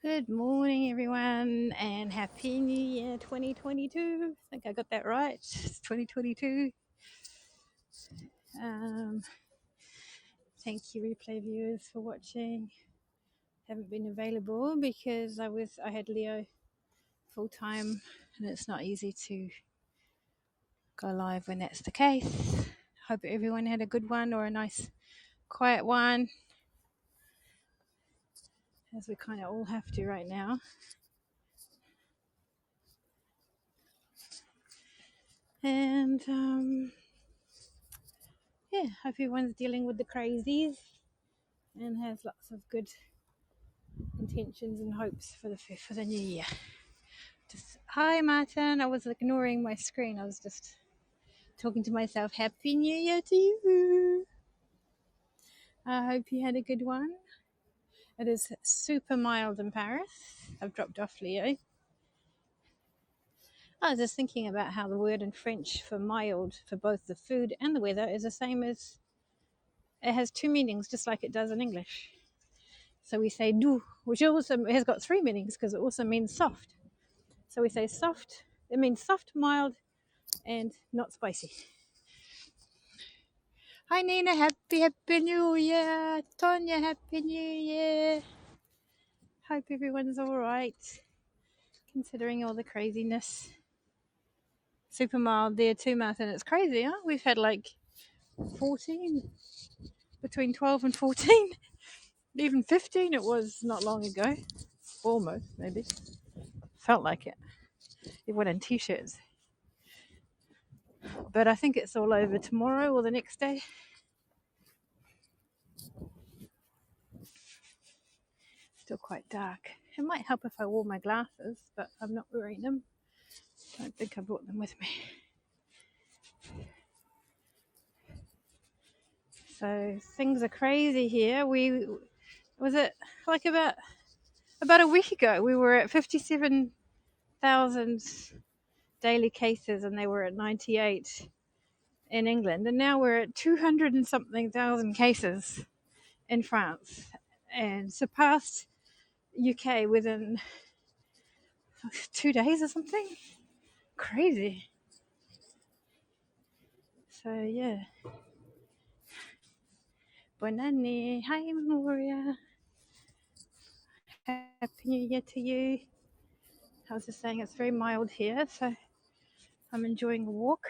Good morning, everyone, and Happy New Year 2022. I think I got that right. It's 2022. Um, Thank you, replay viewers, for watching. Haven't been available because I had Leo full time, and it's not easy to go live when that's the case. Hope everyone had a good one or a nice quiet one, as we kind of all have to right now. And yeah, hope everyone's dealing with the crazies and has lots of good intentions and hopes for the new year. Just hi, Martin. I was ignoring my screen. I was just talking to myself. Happy New Year to you. I hope you had a good one. It is super mild in Paris. I've dropped off Leo. I was just thinking about how the word in French for mild for both the food and the weather is the same as it has two meanings, just like it does in English. So we say doux, which also has got three meanings because it also means soft. So we say soft. It means soft, mild, and not spicy. Hi Nina, happy New Year. Tonya, happy New Year. Hope everyone's all right, considering all the craziness. Super mild there too, Martin. It's crazy, huh? We've had like 14, between 12 and 14, even 15 it was not long ago. Almost, maybe. Felt like it. Everyone in t-shirts. But I think it's all over tomorrow or the next day. Still quite dark. It might help if I wore my glasses, but I'm not wearing them. Don't think I brought them with me. So things are crazy here. We was it like about a week ago we were at 57,000 daily cases and they were at 98 in England, and now we're at 200 and something thousand cases in France and surpassed UK within 2 days or something. Crazy. So yeah. Bonani. Hi Memoria. Happy New Year to you. I was just saying it's very mild here, so I'm enjoying a walk.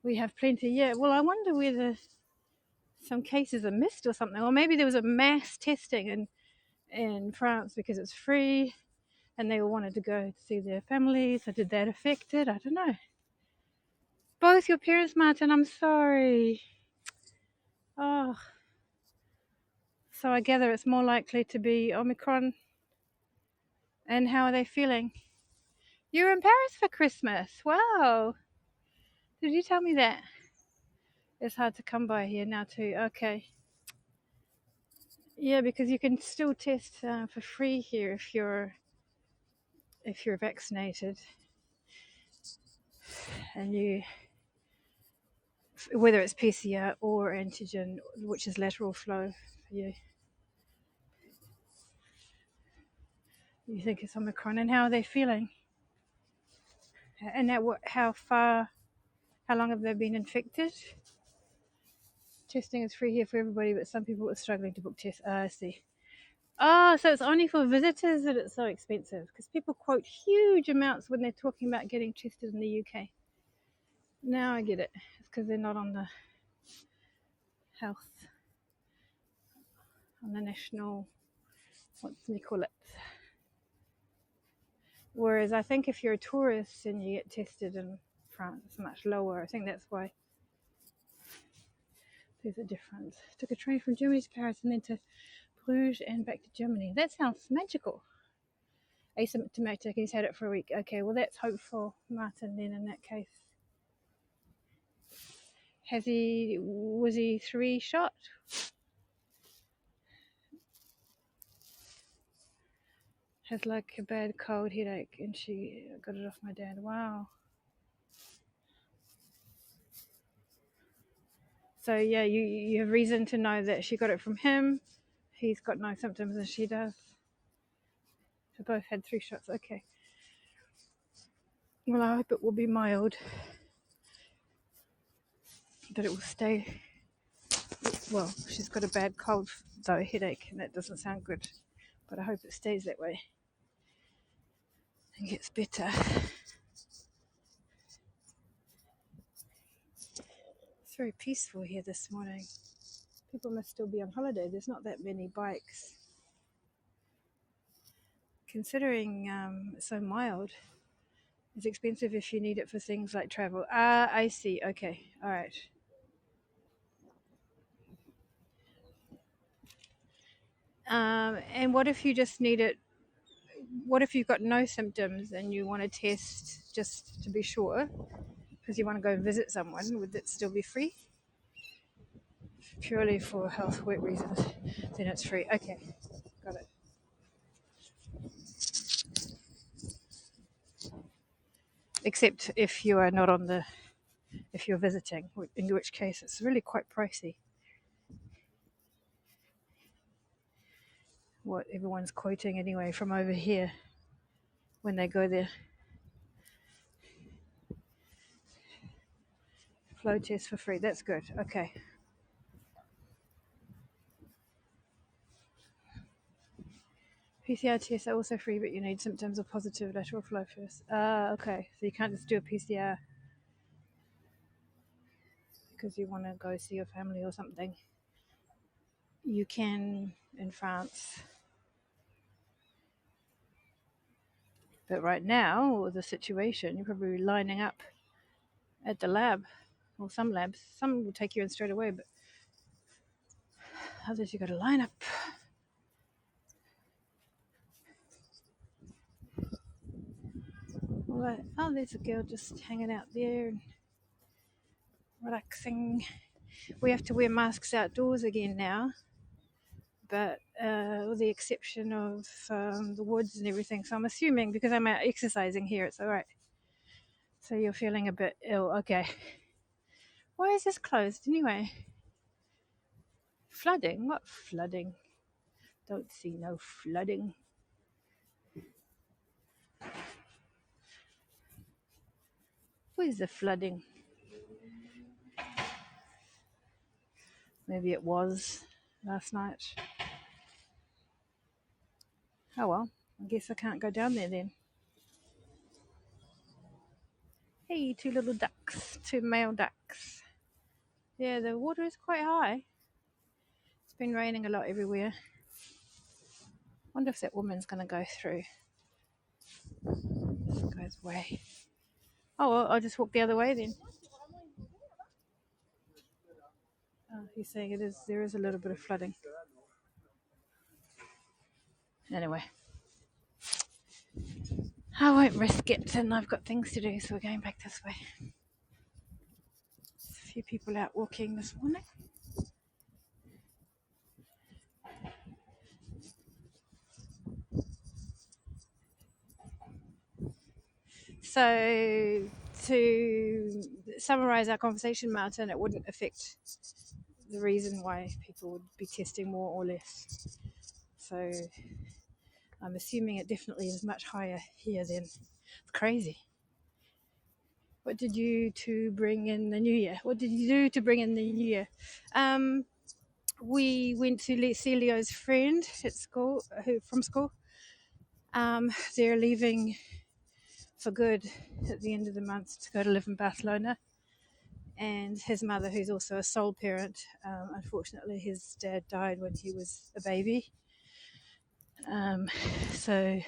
We have plenty, yeah. Well, I wonder whether some cases are missed or something, or maybe there was a mass testing in France because it's free and they all wanted to go to see their families. So did that affect it? I don't know. Both your parents, Martin, I'm sorry. Oh, so I gather it's more likely to be Omicron. And how are they feeling? You're in Paris for Christmas. Wow. Did you tell me that? It's hard to come by here now too. Okay. Yeah, because you can still test for free here if you're vaccinated, and you whether it's PCR or antigen, which is lateral flow for you. You think it's Omicron, and how are they feeling? And how long have they been infected? Testing is free here for everybody, but some people are struggling to book tests. I see. Oh, so it's only for visitors that it's so expensive, because people quote huge amounts when they're talking about getting tested in the UK. Now I get it. It's because they're not on the health, on the national, what do you call it? Whereas I think if you're a tourist and you get tested in France, it's much lower. I think that's why there's a difference. Took a train from Germany to Paris and then to Bruges and back to Germany. That sounds magical. Asymptomatic, he's had it for a week. Okay, well that's hopeful, Martin, then in that case. Was he 3 shot? Has like a bad cold headache and she got it off my dad. Wow. So yeah, you have reason to know that she got it from him, He's got no symptoms and she does. They both had 3 shots. Okay. Well, I hope it will be mild, that it will stay. Well, she's got a bad cold, though, headache, and that doesn't sound good. But I hope it stays that way and gets better. It's very peaceful here this morning. People must still be on holiday. There's not that many bikes. Considering it's so mild, it's expensive if you need it for things like travel. Ah, I see. Okay. All right. And what if you just need it? What if you've got no symptoms and you want to test just to be sure because you want to go visit someone? Would that still be free? Purely for health work reasons, then it's free. Okay, got it. Except if you are not on the, if you're visiting, in which case it's really quite pricey. What everyone's quoting anyway from over here when they go there. Flow test for free. That's good. Okay. PCR tests are also free, but you need symptoms of positive lateral flow first. Okay. So you can't just do a PCR because you want to go see your family or something. You can in France. But right now, with the situation, you're probably lining up at the lab, or some labs. Some will take you in straight away, but others you got to line up. Right. Oh, there's a girl just hanging out there and relaxing. We have to wear masks outdoors again now, but with the exception of the woods and everything. So I'm assuming because I'm out exercising here, it's all right. So you're feeling a bit ill. Okay. Why is this closed anyway? Flooding? What flooding? Don't see no flooding. Where's the flooding? Maybe it was last night. Oh well, I guess I can't go down there then. Hey, 2 little ducks, 2 male ducks. Yeah, the water is quite high. It's been raining a lot everywhere. Wonder if that woman's going to go through. This goes way. Oh well, I'll just walk the other way then. Oh, he's saying there is a little bit of flooding. Anyway, I won't risk it, and I've got things to do, so we're going back this way. There's a few people out walking this morning. So, to summarize our conversation, Martin, it wouldn't affect the reason why people would be testing more or less. So, I'm assuming it definitely is much higher here than. It's crazy. What did you two bring in the new year? What did you do to bring in the new year? We went to see Leo's friend at school, from school. They're leaving for good at the end of the month to go to live in Barcelona. And his mother, who's also a sole parent, unfortunately his dad died when he was a baby. So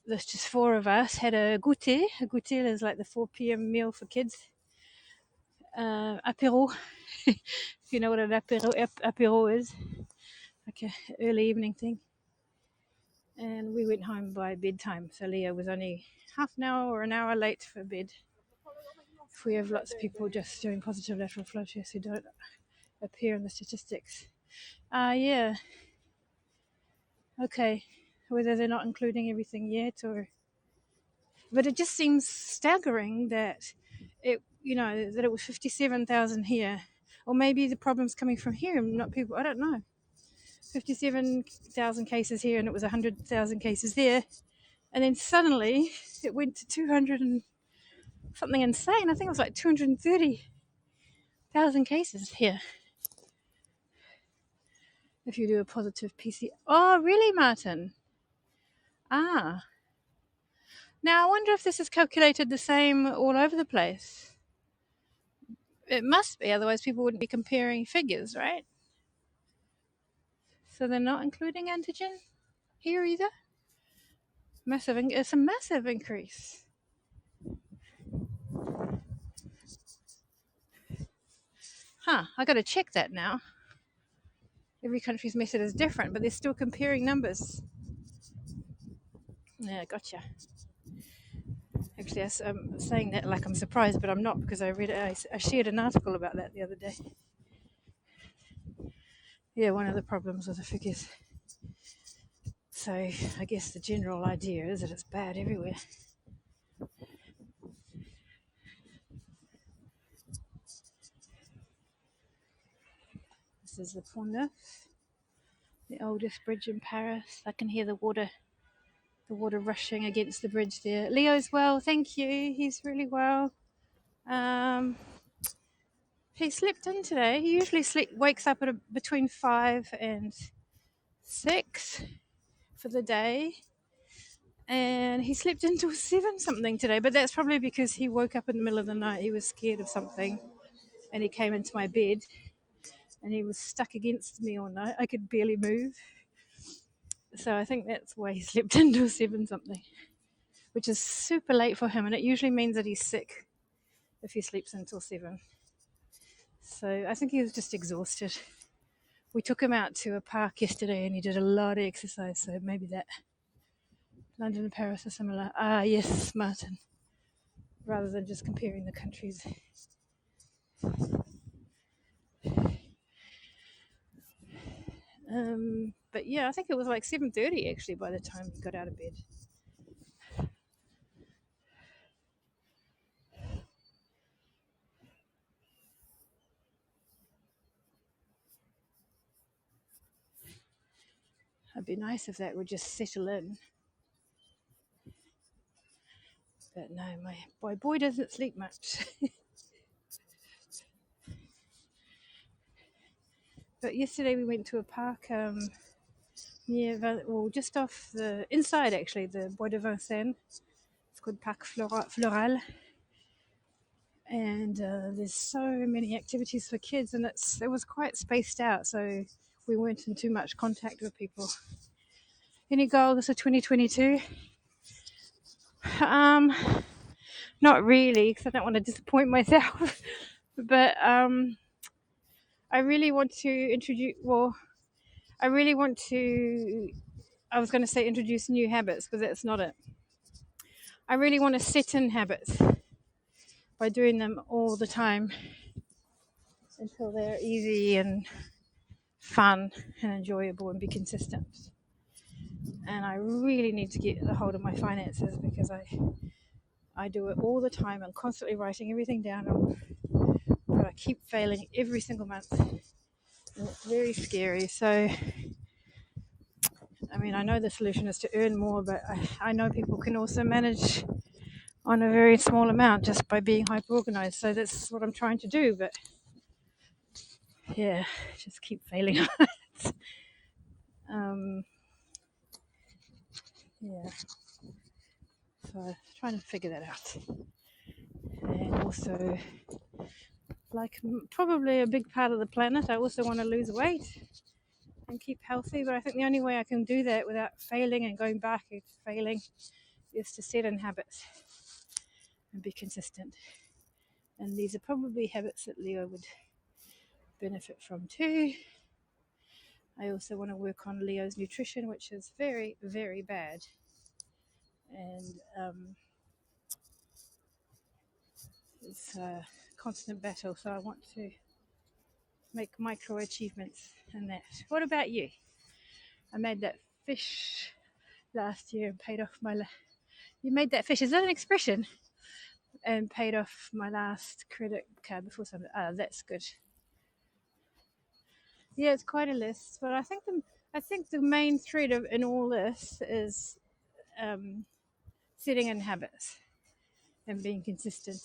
there's just 4 of us. Had a goûter. A goûter is like the 4 p.m. meal for kids. Apéro. If you know what an apéro is. Like an early evening thing. And we went home by bedtime. So Leo was only half an hour or an hour late for bed. If we have lots of people just doing positive lateral flow tests who don't appear in the statistics. Yeah. Okay. Whether they're not including everything yet or. But it just seems staggering that it was 57,000 here. Or maybe the problem's coming from here and not people. I don't know. 57,000 cases here, and it was 100,000 cases there. And then suddenly it went to 200 and something insane. I think it was like 230,000 cases here. If you do a positive PCR. Oh, really, Martin? Ah. Now, I wonder if this is calculated the same all over the place. It must be, otherwise people wouldn't be comparing figures, right? So they're not including antigen here either? It's a massive increase. I got to check that now. Every country's method is different, but they're still comparing numbers. Yeah, gotcha. Actually, I'm saying that like I'm surprised, but I'm not, because I shared an article about that the other day. Yeah, one of the problems with the figures. So I guess the general idea is that it's bad everywhere. This is the Pont Neuf, the oldest bridge in Paris. I can hear the water rushing against the bridge there. Leo's well, thank you. He's really well. He slept in today. He usually wakes up at between 5 and 6 for the day. And he slept until 7 something today, but that's probably because he woke up in the middle of the night. He was scared of something, and he came into my bed, and he was stuck against me all night. I could barely move. So I think that's why he slept until 7 something, which is super late for him, and it usually means that he's sick if he sleeps until 7. So I think he was just exhausted. We took him out to a park yesterday, and he did a lot of exercise, so maybe that. London and Paris are similar. Ah, yes, Martin. Rather than just comparing the countries. But yeah, I think it was like 7:30 actually by the time he got out of bed. It'd be nice if that would just settle in. But no, my boy doesn't sleep much. But yesterday we went to a park near, just off the inside actually, the Bois de Vincennes. It's called Parc Floral. And there's so many activities for kids, and it was quite spaced out, so we weren't in too much contact with people. Any goals for 2022? Not really, because I don't want to disappoint myself. But I really want to introduce. Well, I really want to. I was going to say introduce new habits, but that's not it. I really want to set in habits by doing them all the time until they're easy and fun and enjoyable and be consistent. And I really need to get a hold of my finances, because I do it all the time. I'm constantly writing everything down, but I keep failing every single month, and it's very scary. So I mean, I know the solution is to earn more, but I know people can also manage on a very small amount just by being hyper organized. So that's what I'm trying to do, but yeah, just keep failing. Yeah, so trying to figure that out. And also, like probably a big part of the planet, I also want to lose weight and keep healthy. But I think the only way I can do that without failing and going back and failing is to set in habits and be consistent. And these are probably habits that Leo would benefit from too. I also want to work on Leo's nutrition, which is very, very bad. And it's a constant battle. So I want to make micro achievements in that. What about you? I made that fish last year and paid off my... You made that fish. Is that an expression? And paid off my last credit card before Sunday. Ah, that's good. Yeah, it's quite a list, but I think the main thread of in all this is um, setting in habits and being consistent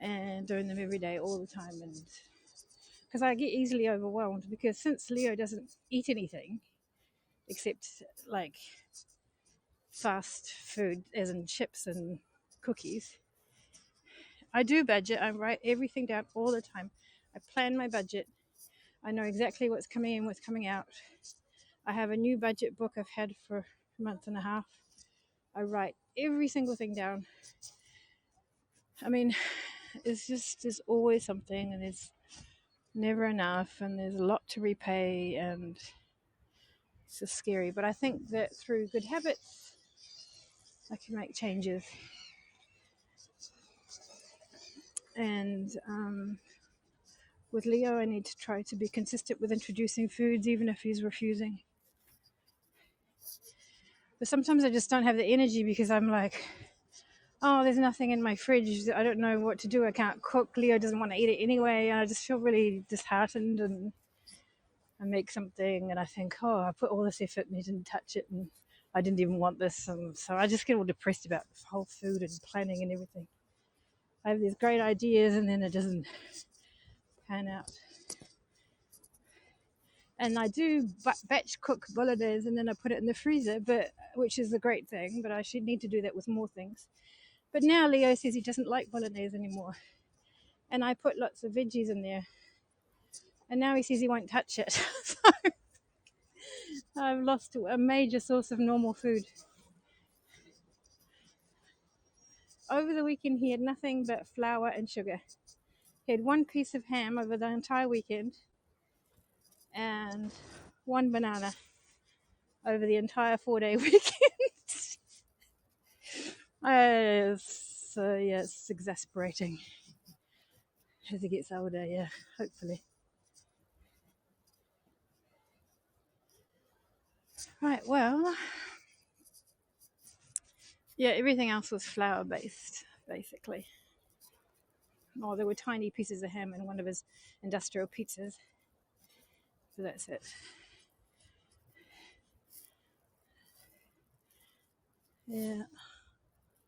and doing them every day, all the time. And because I get easily overwhelmed, because since Leo doesn't eat anything except like fast food, as in chips and cookies, I do budget. I write everything down all the time. I plan my budget. I know exactly what's coming in, what's coming out. I have a new budget book I've had for a month and a half. I write every single thing down. I mean, it's just there's always something, and there's never enough, and there's a lot to repay, and it's just scary. But I think that through good habits, I can make changes. And with Leo, I need to try to be consistent with introducing foods, even if he's refusing. But sometimes I just don't have the energy because I'm like, oh, there's nothing in my fridge. I don't know what to do. I can't cook. Leo doesn't want to eat it anyway. And I just feel really disheartened. And I make something and I think, oh, I put all this effort and he didn't touch it. And I didn't even want this. And so I just get all depressed about the whole food and planning and everything. I have these great ideas and then it doesn't pan out. And I do batch cook bolognese and then I put it in the freezer, but which is a great thing. But I should need to do that with more things. But now Leo says he doesn't like bolognese anymore, and I put lots of veggies in there, and now he says he won't touch it. So I've lost a major source of normal food. Over the weekend, he had nothing but flour and sugar. He had one piece of ham over the entire weekend, and one banana over the entire 4-day weekend. So yeah, it's exasperating as he gets older. Yeah, hopefully. Right. Well, yeah, everything else was flour based, basically. Oh, there were tiny pieces of ham in one of his industrial pizzas. So that's it. Yeah.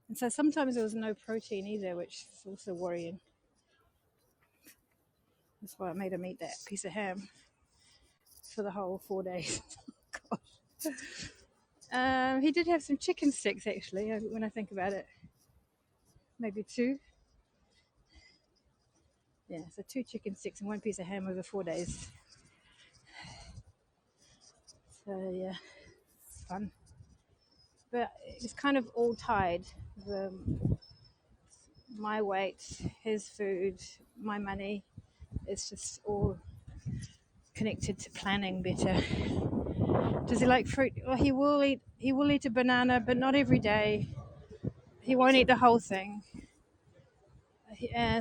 And so sometimes there was no protein either, which is also worrying. That's why I made him eat that piece of ham for the whole 4 days. Gosh. He did have some chicken sticks actually, when I think about it. Maybe two. Yeah, so two chicken sticks and one piece of ham over 4 days. So yeah, it's fun. But it's kind of all tied. The, my weight, his food, my money. It's just all connected to planning better. Does he like fruit? Well, he will eat. He will eat a banana, but not every day. He won't eat the whole thing.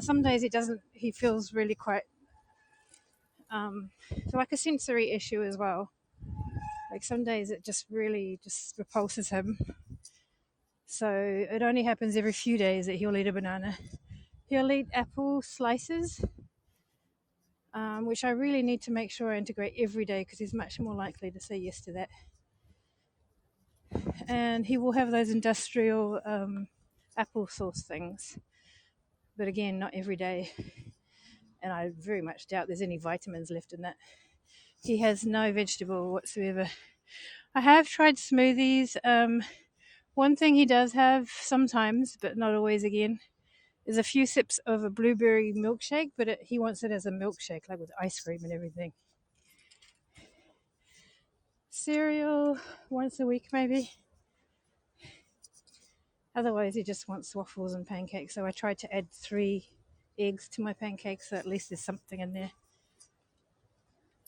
Some days he doesn't. He feels really quite so like a sensory issue as well. Like some days it just really just repulses him. So it only happens every few days that he'll eat a banana. He'll eat apple slices, which I really need to make sure I integrate every day because he's much more likely to say yes to that. And he will have those industrial applesauce things, but again, not every day. And I very much doubt there's any vitamins left in that. He has no vegetable whatsoever. I have tried smoothies. One thing he does have sometimes, but not always again, is a few sips of a blueberry milkshake, but he wants it as a milkshake, like with ice cream and everything. Cereal once a week, maybe. Otherwise, he just wants waffles and pancakes. So I tried to add 3 eggs to my pancakes, so at least there's something in there.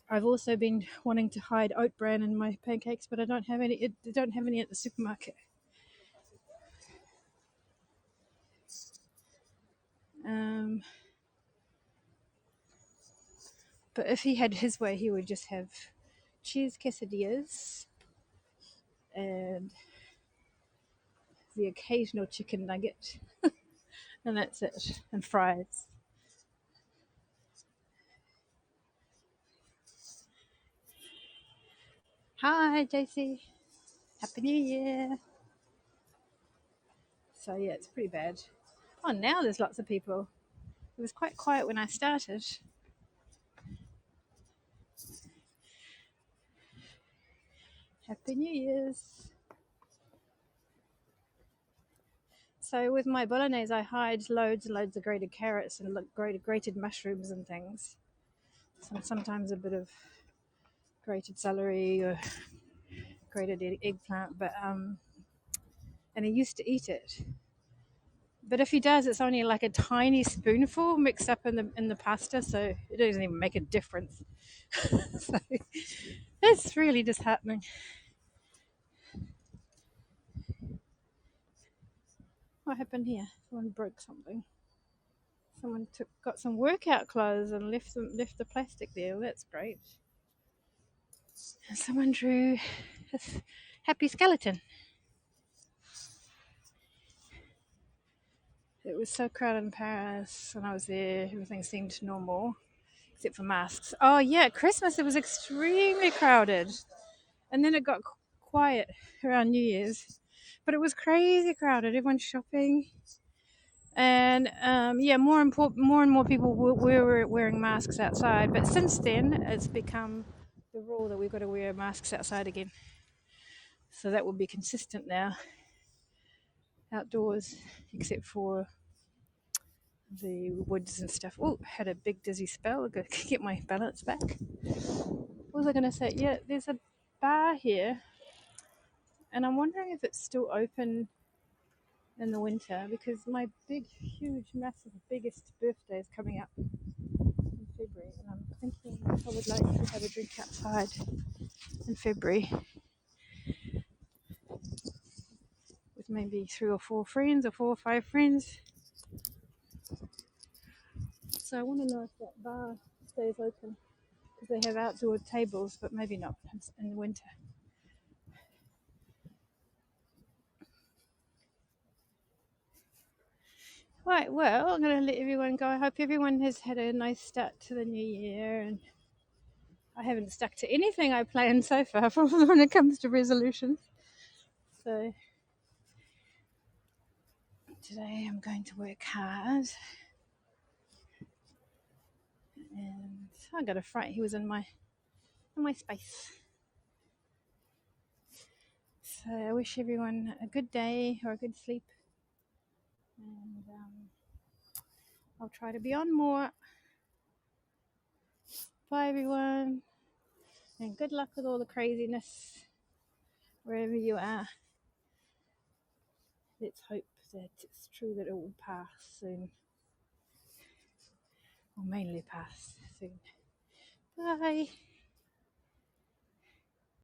I've also been wanting to hide oat bran in my pancakes, but I don't have any. I don't have any at the supermarket. Um, but if he had his way, he would just have cheese quesadillas and the occasional chicken nugget, and that's it, and fries. Hi, JC. Happy New Year. So, yeah, it's pretty bad. Oh, now there's lots of people. It was quite quiet when I started. Happy New Year's. So, with my bolognese, I hide loads and loads of grated carrots and grated mushrooms and things. Sometimes a bit of grated celery or grated eggplant, but and he used to eat it. But if he does, it's only like a tiny spoonful mixed up in the pasta, so it doesn't even make a difference. So it's really disheartening. What happened here? Someone broke something. Someone got some workout clothes and left the plastic there. Well, that's great. And someone drew a happy skeleton. It was so crowded in Paris when I was there. Everything seemed normal except for masks. Oh yeah, at Christmas it was extremely crowded, and then it got quiet around New Year's, but it was crazy crowded. Everyone's shopping, and yeah, more and more people were wearing masks outside. But since then, it's become the rule that we've got to wear masks outside again. So that will be consistent now, outdoors, except for the woods and stuff. Oh, had a big dizzy spell. I got to get my balance back. What was I going to say? Yeah, there's a bar here, and I'm wondering if it's still open in the winter because my big, huge, massive, biggest birthday is coming up in February, and I'm thinking I would like to have a drink outside in February with maybe 3 or 4 friends or 4 or 5 friends. So I want to know if that bar stays open because they have outdoor tables, but maybe not in the winter. Right, well, I'm going to let everyone go. I hope everyone has had a nice start to the new year, and I haven't stuck to anything I planned so far when it comes to resolutions. So today I'm going to work hard, and I got a fright. He was in my space. So I wish everyone a good day or a good sleep, and I'll try to be on more. Bye, everyone, and good luck with all the craziness wherever you are. Let's hope that it's true that it will pass soon, or mainly pass soon. Bye.